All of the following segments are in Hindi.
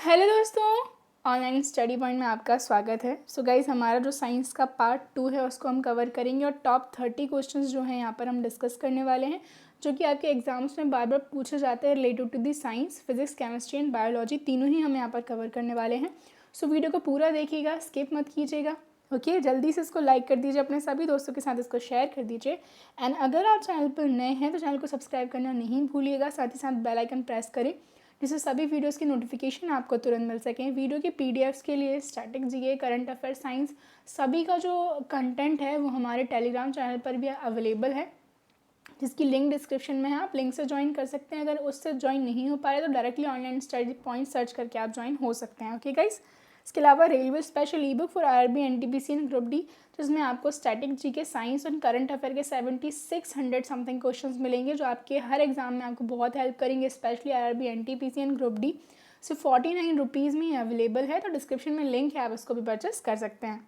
हेलो दोस्तों, ऑनलाइन स्टडी पॉइंट में आपका स्वागत है। सो गाइस, हमारा जो साइंस का पार्ट 2 है उसको हम कवर करेंगे और टॉप 30 क्वेश्चंस जो हैं यहाँ पर हम डिस्कस करने वाले हैं, जो कि आपके एग्जाम्स में बार बार पूछे जाते हैं related to the science, physics, chemistry and biology, तीनों ही हम यहाँ पर कवर करने वाले हैं। सो वीडियो को पूरा देखिएगा, स्किप मत कीजिएगा। ओके, जल्दी से इसको लाइक कर दीजिए, अपने सभी दोस्तों के साथ इसको शेयर कर दीजिए। एंड अगर आप चैनल पर नए हैं तो चैनल को सब्सक्राइब करना नहीं भूलिएगा, साथ ही साथ बेल आइकन प्रेस करें जिससे सभी वीडियोस की नोटिफिकेशन आपको तुरंत मिल सकें। वीडियो के पीडीएफ्स के लिए static GK, current affair, science, सभी का जो कंटेंट है वो हमारे टेलीग्राम चैनल पर भी अवेलेबल है, जिसकी लिंक डिस्क्रिप्शन में है। आप लिंक से ज्वाइन कर सकते हैं। अगर उससे ज्वाइन नहीं हो पा रहे तो directly online study point search करके आप ज्वाइन हो सकते हैं। ओके गाइस, इसके अलावा railway special E book for RRB, NTPC and group D, जिसमें आपको स्टैटिक जीके, साइंस और करंट अफेयर के 7600 समथिंग क्वेश्चंस मिलेंगे, जो आपके हर एग्जाम में आपको बहुत हेल्प करेंगे, specially RRB, NTPC and group D. सिर्फ 49 रुपीज़ में ही अवेलेबल है, तो डिस्क्रिप्शन में लिंक है, आप उसको भी परचेस कर सकते हैं।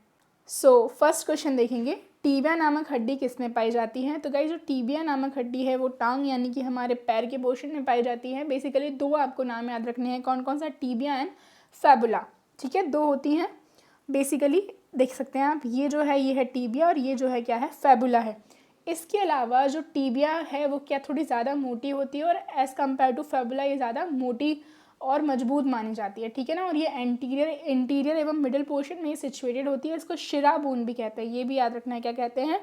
सो फर्स्ट क्वेश्चन देखेंगे, टीबिया नामक हड्डी किसमें पाई जाती है। तो गाइस, जो टीबिया नामक हड्डी है वो टांग यानी कि हमारे पैर के पोर्शन में पाई जाती है। बेसिकली दो आपको नाम याद रखने हैं, कौन कौन सा, टीबिया एंड फैबुला। ठीक है, दो होती हैं बेसिकली, देख सकते हैं आप, ये जो है ये है टीबिया और ये जो है क्या है, फैबुला है। इसके अलावा जो टीबिया है वो क्या थोड़ी ज़्यादा मोटी होती है और एज़ कम्पेयर टू फैबुला ये ज़्यादा मोटी और मजबूत मानी जाती है। ठीक है ना, और ये इंटीरियर एवं मिडिल पोर्शन में सिचुएटेड होती है। इसको शिरा बोन भी कहते हैं, ये भी याद रखना है, क्या कहते हैं,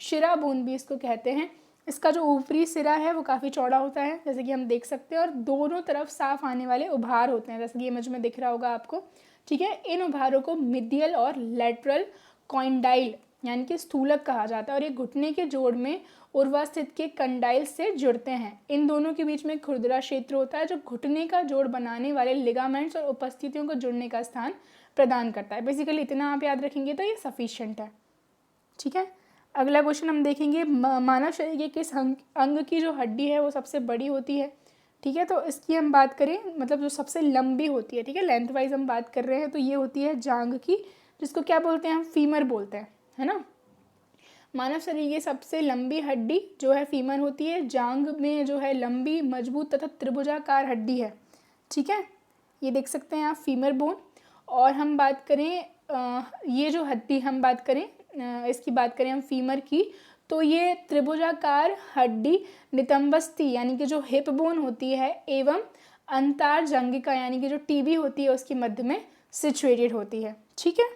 शिरा बोन भी इसको कहते हैं। इसका जो ऊपरी सिरा है वो काफ़ी चौड़ा होता है, जैसे कि हम देख सकते हैं, और दोनों तरफ साफ आने वाले उभार होते हैं, जैसे कि इमेज में दिख रहा होगा आपको। ठीक है, इन उभारों को मिडियल और लेटरल कॉन्डाइल यानी कि स्थूलक कहा जाता है, और ये घुटने के जोड़ में उर्वा स्थित के कंडाइल से जुड़ते हैं। इन दोनों के बीच में खुरदरा क्षेत्र होता है जो घुटने का जोड़ बनाने वाले लिगामेंट्स और उपस्थितियों को जुड़ने का स्थान प्रदान करता है। बेसिकली इतना आप याद रखेंगे तो ये सफिशिएंट है। ठीक है, अगला क्वेश्चन हम देखेंगे, मानव शरीर के किस अंग की जो हड्डी है वो सबसे बड़ी होती है। ठीक है, तो इसकी हम बात करें, मतलब जो सबसे लंबी होती है, ठीक है, लेंथ वाइज हम बात कर रहे हैं, तो ये होती है जांघ की, जिसको क्या बोलते हैं, हम फीमर बोलते हैं, है ना। मानव शरीर की सबसे लंबी हड्डी जो है फीमर होती है। जांघ में जो है लंबी, मजबूत तथा त्रिभुजाकार हड्डी है। ठीक है, ये देख सकते हैं आप, फीमर बोन। और हम बात करें ये जो हड्डी हम बात करें, इसकी बात करें हम फीमर की, तो ये त्रिभुजाकार हड्डी नितंबस्थि यानी कि जो हिप बोन होती है एवं अंतार जंगिका यानी कि जो टीबी होती है उसके मध्य में सिचुएटेड होती है। ठीक है,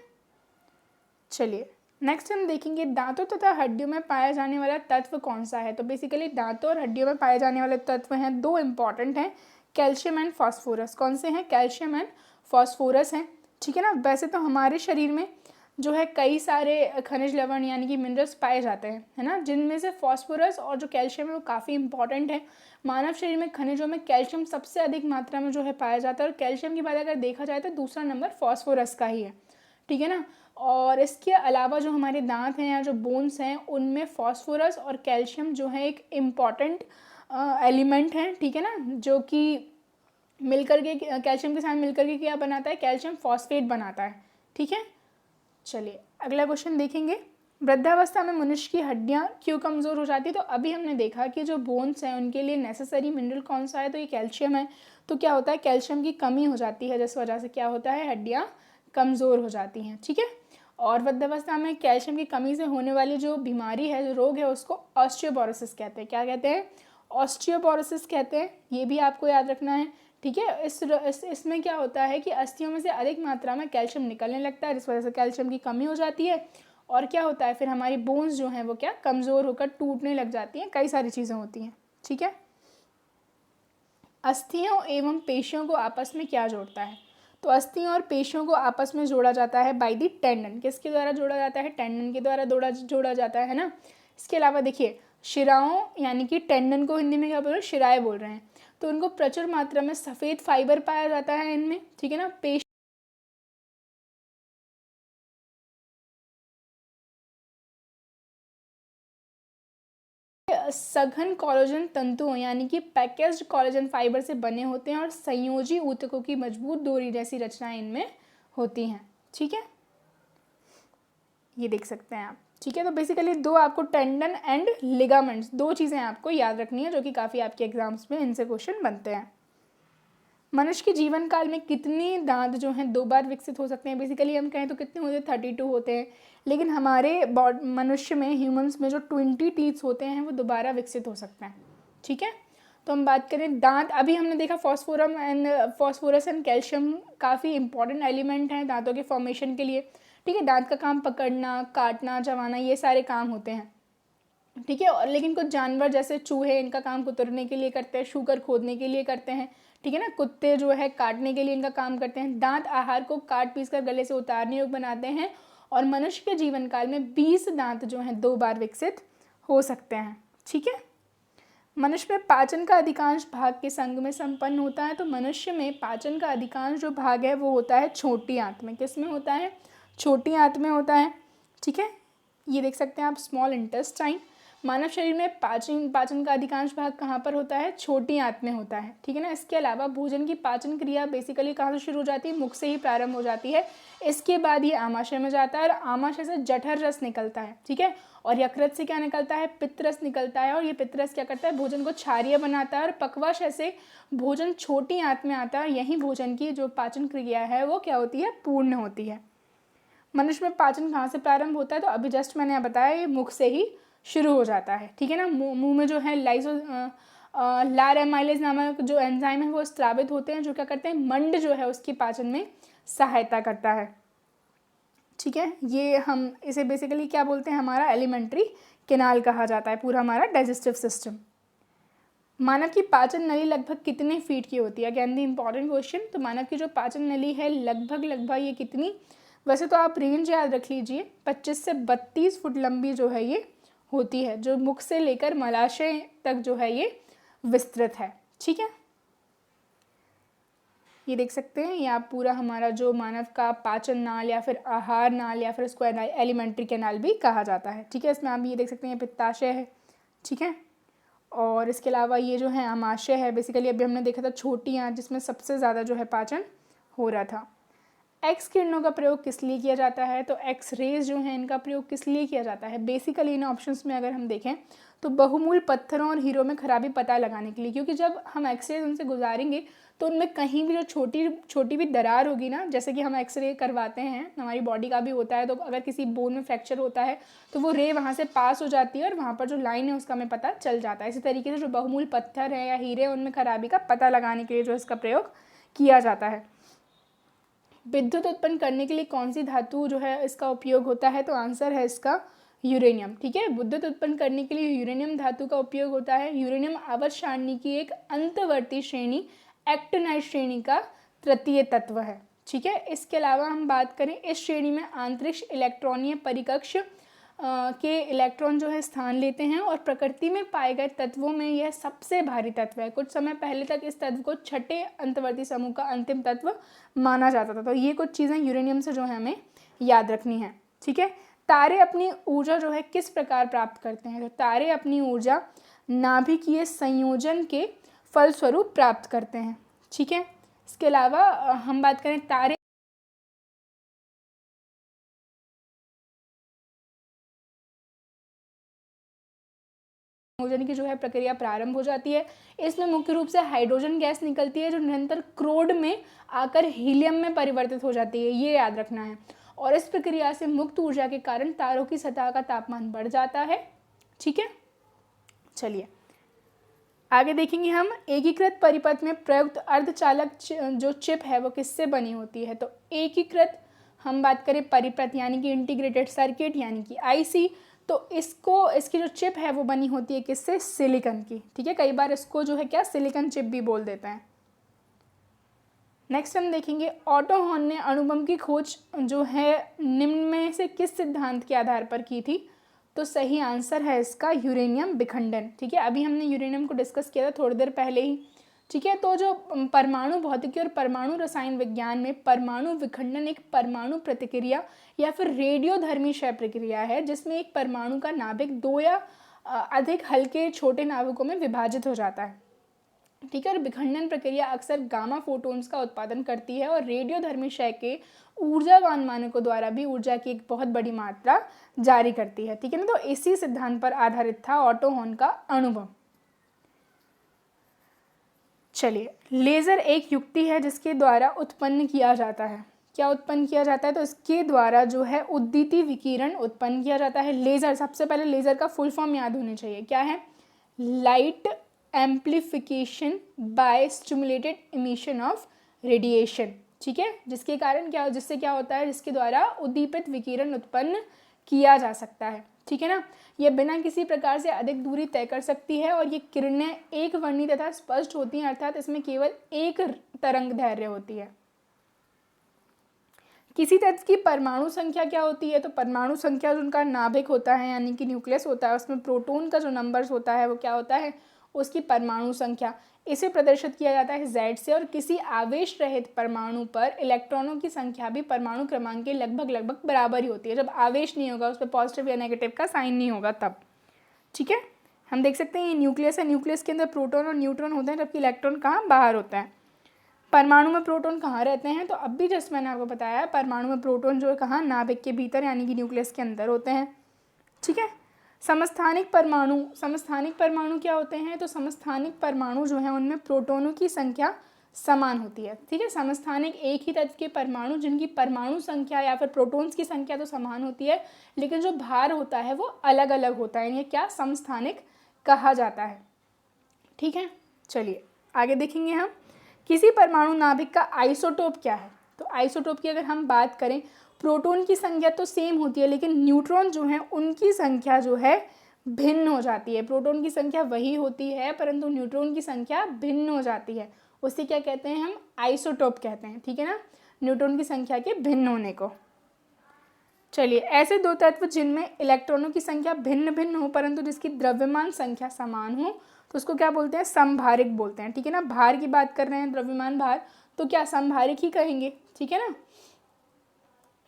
चलिए नेक्स्ट हम देखेंगे, दांतों तथा हड्डियों में पाया जाने वाला तत्व कौन सा है। तो बेसिकली दांतों और हड्डियों में पाए जाने वाले तत्व हैं, दो इंपॉर्टेंट हैं, कैल्शियम एंड फॉस्फोरस। कौन से हैं, कैल्शियम एंड फॉस्फोरस हैं। ठीक है ना, वैसे तो हमारे शरीर में जो है कई सारे खनिज लवण यानी कि मिनरल्स पाए जाते हैं, है ना, जिनमें से फॉस्फोरस और जो कैल्शियम है वो काफ़ी इंपॉर्टेंट है। मानव शरीर में खनिजों में कैल्शियम सबसे अधिक मात्रा में जो है पाया जाता है, और कैल्शियम की बात अगर देखा जाए तो दूसरा नंबर फॉस्फोरस का ही है। ठीक है ना, और इसके अलावा जो हमारे दांत हैं या जो बोन्स हैं उनमें फॉस्फोरस और कैल्शियम जो है एक इम्पॉर्टेंट एलिमेंट है। ठीक है ना, जो कि मिलकर के कैल्शियम के साथ मिलकर के क्या बनाता है, कैल्शियम फॉस्फेट बनाता है। ठीक है, चलिए अगला क्वेश्चन देखेंगे, वृद्धावस्था में मनुष्य की हड्डियां क्यों कमज़ोर हो जाती है। तो अभी हमने देखा कि जो बोन्स हैं उनके लिए नेसेसरी मिनरल कौन सा है, तो ये कैल्शियम है। तो क्या होता है, कैल्शियम की कमी हो जाती है, जिस वजह से क्या होता है, हड्डियां कमज़ोर हो जाती हैं। ठीक है, और वृद्धावस्था में कैल्शियम की कमी से होने वाली जो बीमारी है, जो रोग है, उसको ऑस्टियोपोरोसिस कहते हैं। क्या कहते हैं, ऑस्टियोपोरोसिस कहते हैं, ये भी आपको याद रखना है। ठीक है, इसमें क्या होता है कि अस्थियों में से अधिक मात्रा में कैल्शियम निकलने लगता है, जिस वजह से कैल्शियम की कमी हो जाती है, और क्या होता है फिर हमारी बोन्स जो हैं वो क्या कमज़ोर होकर टूटने लग जाती हैं, कई सारी चीज़ें होती हैं। ठीक है, अस्थियों एवं पेशियों को आपस में क्या जोड़ता है। तो अस्थियों और पेशियों को आपस में जोड़ा जाता है बाय दी टेंडन। किसके द्वारा जोड़ा जाता है, टेंडन के द्वारा जोड़ा जाता है ना। इसके अलावा देखिए, शिराओं यानी कि टेंडन को हिंदी में क्या बोल रहे हैं, शिराएँ बोल रहे हैं, तो उनको प्रचुर मात्रा में सफ़ेद फाइबर पाया जाता है इनमें। ठीक है ना, सघन कोलेजन तंतुओं यानी कि पैकेज्ड कोलेजन फाइबर से बने होते हैं, और संयोजी ऊतकों की मजबूत डोरी जैसी रचनाएं इनमें होती हैं। ठीक है, ये देख सकते हैं आप। ठीक है, तो बेसिकली दो आपको टेंडन एंड लिगामेंट्स, दो चीज़ें आपको याद रखनी है, जो कि काफ़ी आपके एग्जाम्स में इनसे क्वेश्चन बनते हैं। मनुष्य के जीवन काल में कितने दांत जो हैं 2 बार विकसित हो सकते हैं? बेसिकली हम कहें तो कितने होते हैं? 32 होते हैं, लेकिन हमारे मनुष्य में, ह्यूमंस में जो 20 टीथ्स होते हैं वो दोबारा विकसित हो सकते हैं। ठीक है, तो हम बात करें दांत, अभी हमने देखा फॉस्फोरस एंड कैल्शियम काफ़ी इंपॉर्टेंट एलिमेंट हैं दांतों के फॉर्मेशन के लिए। ठीक है, दांत का काम पकड़ना, काटना, चबाना, ये सारे काम होते हैं। ठीक है, और लेकिन कुछ जानवर जैसे चूहे, इनका काम कुतरने के लिए करते हैं, शूकर खोदने के लिए करते हैं। ठीक है ना, कुत्ते जो है काटने के लिए इनका काम करते हैं। दांत आहार को काट पीस कर गले से उतारने योग्य बनाते हैं, और मनुष्य के जीवन काल में 20 दांत जो हैं 2 बार विकसित हो सकते हैं। ठीक है, मनुष्य में पाचन का अधिकांश भाग किस अंग में संपन्न होता है? तो मनुष्य में पाचन का अधिकांश जो भाग है वो होता है छोटी आंत में। किस में होता है? छोटी आंत में होता है। ठीक है, ये देख सकते हैं आप, स्मॉल इंटेस्टाइन। मानव शरीर में पाचन का अधिकांश भाग कहाँ पर होता है? छोटी आंत में होता है। ठीक है ना, इसके अलावा भोजन की पाचन क्रिया बेसिकली कहाँ से शुरू हो जाती है? मुख से ही प्रारंभ हो जाती है। इसके बाद ये आमाशय में जाता है, और आमाशय से जठर रस निकलता है। ठीक है, और यकृत से क्या निकलता है? पित्त रस निकलता है, और ये पित्त रस क्या करता है? भोजन को क्षारीय बनाता है, और पक्वाशय से भोजन छोटी आंत में आता है। यही भोजन की जो पाचन क्रिया है वो क्या होती है? पूर्ण होती है। मनुष्य में पाचन कहाँ से प्रारंभ होता है? तो अभी जस्ट मैंने बताया, ये मुख से ही शुरू हो जाता है। ठीक है ना, मुंह में जो है लार एमाइलेज नामक जो एंजाइम है वो स्रावित होते हैं, जो क्या करते हैं? मंड जो है उसकी पाचन में सहायता करता है। ठीक है, ये हम इसे बेसिकली क्या बोलते हैं? हमारा एलिमेंट्री कैनाल कहा जाता है, पूरा हमारा डाइजेस्टिव सिस्टम। मानव की पाचन नली लगभग कितने फीट की होती है? Again the important question. तो मानव की जो पाचन नली है लगभग ये कितनी, वैसे तो आप रेंज याद रख लीजिए, 25 से 32 फुट लंबी जो है ये होती है, जो मुख से लेकर मलाशय तक जो है ये विस्तृत है। ठीक है, ये देख सकते हैं, ये आप पूरा हमारा जो मानव का पाचन नाल या फिर आहार नाल या फिर उसको एलिमेंट्री कैनाल भी कहा जाता है। ठीक है, इसमें आप ये देख सकते हैं पित्ताशय है। ठीक है, और इसके अलावा ये जो है आमाशय है। बेसिकली अभी हमने देखा था छोटी आंत, जिसमें सबसे ज़्यादा जो है पाचन हो रहा था। एक्स किरणों का प्रयोग किस लिए किया जाता है? तो एक्स रेज जो है इनका प्रयोग किस लिए किया जाता है? बेसिकली इन ऑप्शंस में अगर हम देखें तो बहुमूल्य पत्थरों और हीरों में खराबी पता लगाने के लिए, क्योंकि जब हम एक्सरे उनसे गुजारेंगे तो उनमें कहीं भी जो छोटी भी दरार होगी ना, जैसे कि हम एक्सरे करवाते हैं, हमारी बॉडी का भी होता है, तो अगर किसी बोन में फ्रैक्चर होता है तो वो रे वहाँ से पास हो जाती है और वहाँ पर जो लाइन है उसका हमें पता चल जाता है। इसी तरीके से जो बहुमूल्य पत्थर है या हीरे, उनमें खराबी का पता लगाने के लिए जो इसका प्रयोग किया जाता है। विद्युत उत्पन्न करने के लिए कौन सी धातु जो है इसका उपयोग होता है? तो आंसर है इसका यूरेनियम। ठीक है, विद्युत उत्पन्न करने के लिए यूरेनियम धातु का उपयोग होता है। यूरेनियम आवर्त सारणी की एक अंतवर्ती श्रेणी, एक्टिनाइड श्रेणी का तृतीय तत्व है। ठीक है, इसके अलावा हम बात करें, इस श्रेणी में आंतरिक इलेक्ट्रॉनीय परिकक्ष के इलेक्ट्रॉन जो है स्थान लेते हैं, और प्रकृति में पाए गए तत्वों में यह सबसे भारी तत्व है। कुछ समय पहले तक इस तत्व को छठे अंतवर्ती समूह का अंतिम तत्व माना जाता था। तो ये कुछ चीज़ें यूरेनियम से जो है हमें याद रखनी है। ठीक है, तारे अपनी ऊर्जा जो है किस प्रकार प्राप्त करते हैं? तो तारे अपनी ऊर्जा नाभिकीय संयोजन के फलस्वरूप प्राप्त करते हैं। ठीक है, इसके अलावा हम बात करें तारे संयोजन की जो है प्रक्रिया प्रारंभ हो जाती है। इसमें मुख्य रूप से हाइड्रोजन गैस निकलती है, जो निरंतर क्रोड में आकर हीलियम में परिवर्तित हो जाती है, ये याद रखना है। और इस प्रक्रिया से मुक्त ऊर्जा के कारण तारों की सतह का तापमान बढ़ जाता है। ठीक है, चलिए आगे देखेंगे हम। एकीकृत परिपथ में प्रयुक्त अर्धचालक जो चिप है वो किससे बनी होती है? तो एकीकृत हम बात करें परिपथ यानी कि इंटीग्रेटेड सर्किट यानी कि आईसी, तो इसकी जो चिप है वो बनी होती है किससे? सिलिकॉन की। ठीक है, कई बार इसको जो है क्या सिलिकॉन चिप भी बोल देते हैं। नेक्स्ट हम देखेंगे, ऑटो हॉर्न ने अणुबम की खोज जो है निम्न में से किस सिद्धांत के आधार पर की थी? तो सही आंसर है इसका यूरेनियम विखंडन। ठीक है, अभी हमने यूरेनियम को डिस्कस किया था थोड़ी देर पहले ही। ठीक है, तो जो परमाणु भौतिकी और परमाणु रसायन विज्ञान में परमाणु विखंडन एक परमाणु प्रतिक्रिया या फिर रेडियोधर्मी क्षय प्रक्रिया है, जिसमें एक परमाणु का नाभिक 2 या अधिक हल्के छोटे नाभिकों में विभाजित हो जाता है। ठीक है, और विखंडन प्रक्रिया अक्सर गामा फोटोन्स का उत्पादन करती है, और रेडियोधर्मी क्षय के ऊर्जावान मानकों द्वारा भी ऊर्जा की एक बहुत बड़ी मात्रा जारी करती है। ठीक है ना, तो इसी सिद्धांत पर आधारित था ऑटो हॉर्न का अणुबम। चलिए, लेज़र एक युक्ति है जिसके द्वारा उत्पन्न किया जाता है। क्या उत्पन्न किया जाता है? तो इसके द्वारा जो है उद्दीति विकिरण उत्पन्न किया जाता है। लेज़र, सबसे पहले लेज़र का फुल फॉर्म याद होनी चाहिए। क्या है? Light amplification by stimulated emission of radiation. ठीक है, जिसके कारण क्या, जिससे क्या होता है, जिसके द्वारा उद्दीपित विकिरण उत्पन्न किया जा सकता है। ठीक है ना। ये बिना किसी प्रकार से अधिक दूरी तय कर सकती है और ये किरणें एक वर्णी तथा स्पष्ट होती हैं, अर्थात इसमें केवल एक तरंग दैर्घ्य होती है। किसी तत्व की परमाणु संख्या क्या होती है? तो परमाणु संख्या जो उनका नाभिक होता है यानी कि न्यूक्लियस होता है, उसमें प्रोटॉन का जो नंबर्स होता है वो क्या होता है? उसकी परमाणु संख्या। इसे प्रदर्शित किया जाता है Z से। और किसी आवेश रहित परमाणु पर इलेक्ट्रॉनों की संख्या भी परमाणु क्रमांक के लगभग बराबर ही होती है। जब आवेश नहीं होगा, उस पर पॉजिटिव या नेगेटिव का साइन नहीं होगा तब। ठीक है, हम देख सकते हैं ये न्यूक्लियस है, न्यूक्लियस के अंदर प्रोटॉन और न्यूट्रॉन होते हैं, जबकि इलेक्ट्रॉन कहाँ? बाहर होता है। परमाणु में प्रोटॉन कहाँ रहते हैं? तो अब भी जस्ट मैंने आपको बताया, परमाणु में प्रोटॉन जो है कहाँ? नाभिक के भीतर यानी कि न्यूक्लियस के अंदर होते हैं। ठीक है। समस्थानिक परमाणु क्या होते हैं? तो समस्थानिक परमाणु जो है उनमें प्रोटॉनों की संख्या समान होती है। ठीक है, समस्थानिक एक ही तत्व के परमाणु जिनकी परमाणु संख्या या फिर प्रोटॉन्स की संख्या तो समान होती है, लेकिन जो भार होता है वो अलग अलग होता है, ये क्या समस्थानिक कहा जाता है। ठीक है, चलिए आगे देखेंगे हम। किसी परमाणु नाभिक का आइसोटोप क्या है? तो आइसोटोप की अगर हम बात करें, प्रोटॉन की संख्या तो सेम होती है, लेकिन न्यूट्रॉन जो है उनकी संख्या जो है भिन्न हो जाती है। प्रोटॉन की संख्या वही होती है परंतु न्यूट्रॉन की संख्या भिन्न हो जाती है, उसे क्या कहते हैं? हम आइसोटोप कहते हैं। ठीक है ना, न्यूट्रॉन की संख्या के भिन्न होने को। चलिए, ऐसे दो तत्व जिनमें इलेक्ट्रॉनों की संख्या भिन्न भिन्न हो परंतु जिसकी द्रव्यमान संख्या समान हो, तो उसको क्या बोलते हैं? समभारिक बोलते हैं। ठीक है ना, भार की बात कर रहे हैं, द्रव्यमान भार, तो क्या समभारिक ही कहेंगे। ठीक है ना।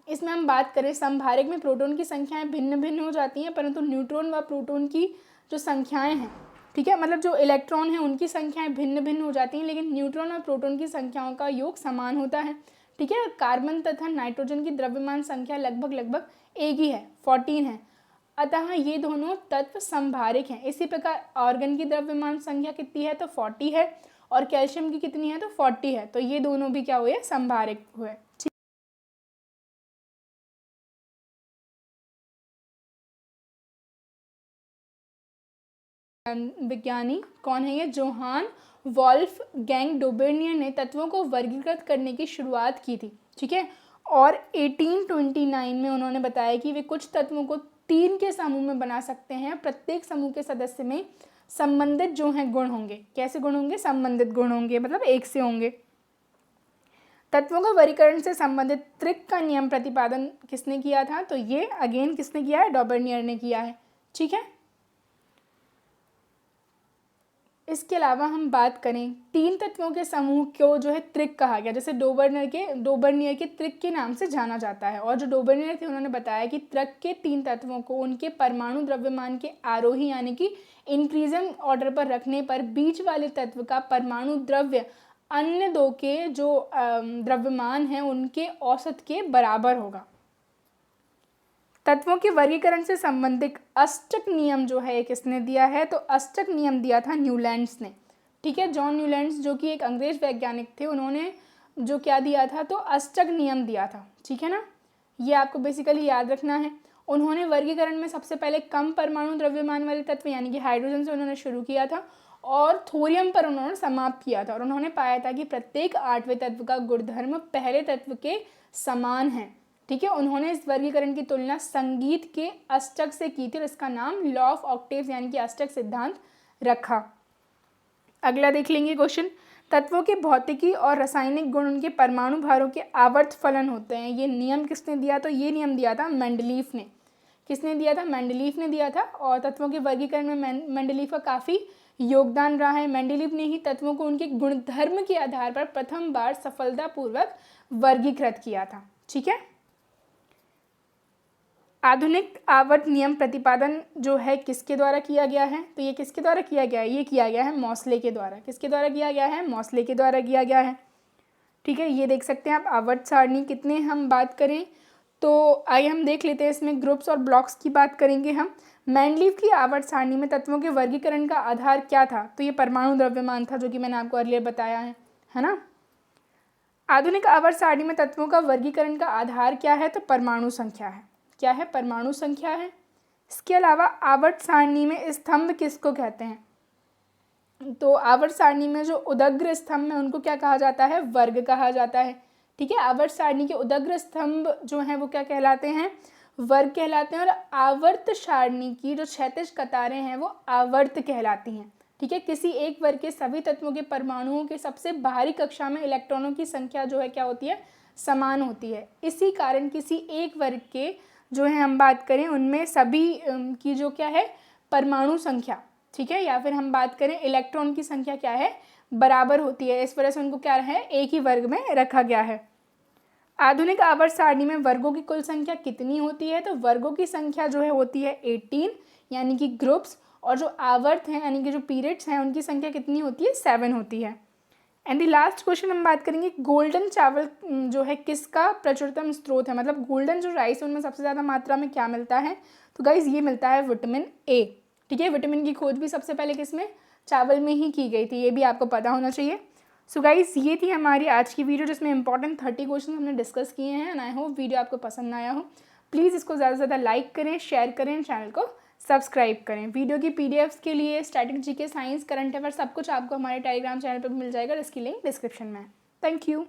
इसमें हम बात करें, समभारिक में प्रोटॉन की संख्याएं भिन्न भिन्न हो जाती हैं परंतु न्यूट्रॉन व प्रोटॉन की जो संख्याएं हैं, ठीक है, मतलब जो इलेक्ट्रॉन हैं उनकी संख्याएं भिन्न भिन्न हो जाती हैं, लेकिन न्यूट्रॉन और प्रोटॉन की संख्याओं का योग समान होता है। ठीक है, कार्बन तथा नाइट्रोजन की द्रव्यमान संख्या लगभग एक ही है, 14 है, अतः ये दोनों तत्व समभारिक हैं। इसी प्रकार ऑर्गन की द्रव्यमान संख्या कितनी है? तो 40 है, और कैल्शियम की कितनी है? तो 40 है, तो ये दोनों भी क्या हुए? समभारिक हुए। विज्ञानी कौन है ये? जोहान वॉल्फगैंग डोबेर्नियर ने तत्वों को वर्गीकृत करने की शुरुआत की थी। ठीक है, और 1829 में उन्होंने बताया कि वे कुछ तत्वों को 3 के समूह में बना सकते हैं। प्रत्येक समूह के सदस्य में संबंधित जो हैं गुण होंगे। कैसे गुण होंगे? संबंधित गुण होंगे, मतलब एक से होंगे। तत्वों का वर्गीकरण से संबंधित त्रिक का नियम प्रतिपादन किसने किया था? तो ये अगेन किसने किया है? डोबेर्नियर ने किया है। ठीक है, इसके अलावा हम बात करें, 3 तत्वों के समूह को जो है त्रिक कहा गया, जैसे डोबेर्नियर के त्रिक के नाम से जाना जाता है। और जो डोबेर्नियर थे उन्होंने बताया कि त्रिक के 3 तत्वों को उनके परमाणु द्रव्यमान के आरोही यानी कि इंक्रीजिंग ऑर्डर पर रखने पर बीच वाले तत्व का परमाणु द्रव्य अन्य 2 के जो द्रव्यमान हैं उनके औसत के बराबर होगा। तत्वों के वर्गीकरण से संबंधित अष्टक नियम जो है किसने दिया है? तो अष्टक नियम दिया था न्यूलैंड्स ने। ठीक है, जॉन न्यूलैंड्स जो कि एक अंग्रेज वैज्ञानिक थे, उन्होंने जो क्या दिया था? तो अष्टक नियम दिया था। ठीक है ना, ये आपको बेसिकली याद रखना है। उन्होंने वर्गीकरण में सबसे पहले कम परमाणु द्रव्यमान वाले तत्व यानी कि हाइड्रोजन से उन्होंने शुरू किया था और थोरियम पर उन्होंने समाप्त किया था। और उन्होंने पाया था कि प्रत्येक 8वें तत्व का गुणधर्म पहले तत्व के समान है। ठीक है, उन्होंने इस वर्गीकरण की तुलना संगीत के अष्टक से की थी और इसका नाम लॉ ऑफ ऑक्टेव्स यानी कि अष्टक सिद्धांत रखा। अगला देख लेंगे क्वेश्चन, तत्वों के भौतिकी और रासायनिक गुण उनके परमाणु भारों के आवर्त फलन होते हैं। ये नियम किसने दिया? तो ये नियम दिया था मेंडलीफ ने। किसने दिया था? मेंडलीफ ने दिया था। और तत्वों के वर्गीकरण में मेंडलीफ का काफ़ी योगदान रहा है। मेंडलीफ ने ही तत्वों को उनके गुणधर्म के आधार पर प्रथम बार सफलतापूर्वक वर्गीकृत किया था। ठीक है, आधुनिक आवर्त नियम प्रतिपादन जो है किसके द्वारा किया गया है? तो ये किसके द्वारा किया गया है? ये किया गया है मॉसले के द्वारा। किसके द्वारा किया गया है? मॉसले के द्वारा किया गया है। ठीक है, ये देख सकते हैं आप आवर्त सारणी। कितने हम बात करें तो आइए हम देख लेते हैं, इसमें ग्रुप्स और ब्लॉक्स की बात करेंगे हम। मेंडलीव की आवर्त सारणी में तत्वों के वर्गीकरण का आधार क्या था? तो ये परमाणु द्रव्यमान था, जो कि मैंने आपको अर्लियर बताया है ना। आधुनिक आवर्त सारणी में तत्वों का वर्गीकरण का आधार क्या है? तो परमाणु संख्या है। क्या है? परमाणु संख्या है। इसके अलावा आवर्त सारणी में स्तंभ किसको कहते हैं? तो आवर्त सारणी में जो उदग्र स्तंभ है उनको क्या कहा जाता है? वर्ग कहा जाता है। ठीक है, आवर्त सारणी के उदग्र स्तंभ जो हैं वो क्या कहलाते हैं? वर्ग कहलाते हैं। और आवर्त सारणी की जो क्षैतिज कतारें हैं वो आवर्त कहलाती हैं। ठीक है, किसी एक वर्ग के सभी तत्वों के परमाणुओं के सबसे बाहरी कक्षा में इलेक्ट्रॉनों की संख्या जो है क्या होती है? समान होती है। इसी कारण किसी एक वर्ग के जो है हम बात करें उनमें सभी की जो क्या है? परमाणु संख्या, ठीक है, या फिर हम बात करें इलेक्ट्रॉन की संख्या क्या है? बराबर होती है। इस वजह से उनको क्या है? एक ही वर्ग में रखा गया है। आधुनिक आवर्त सारणी में वर्गों की कुल संख्या कितनी होती है? तो वर्गों की संख्या जो है होती है 18, यानी कि ग्रुप्स। और जो आवर्त हैं यानी कि जो पीरियड्स हैं उनकी संख्या कितनी होती है? 7 होती है। एंड द लास्ट क्वेश्चन हम बात करेंगे, गोल्डन चावल जो है किसका प्रचुरतम स्रोत है? मतलब गोल्डन जो राइस है उनमें सबसे ज़्यादा मात्रा में क्या मिलता है? तो गाइज ये मिलता है विटामिन ए। ठीक है, विटामिन की खोज भी सबसे पहले किसमें? चावल में ही की गई थी, ये भी आपको पता होना चाहिए। सो गाइज ये थी हमारी आज की वीडियो, जिसमें इंपॉर्टेंट 30 क्वेश्चन हमने डिस्कस किए हैं। एंड आई होप वीडियो आपको पसंद आया हो। प्लीज़ इसको ज़्यादा से ज़्यादा लाइक करें, शेयर करें, चैनल को सब्सक्राइब करें। वीडियो की पीडीएफ्स के लिए static GK, science, current affair सब कुछ आपको हमारे टेलीग्राम चैनल पर मिल जाएगा, जिसकी लिंक डिस्क्रिप्शन में है। Thank you.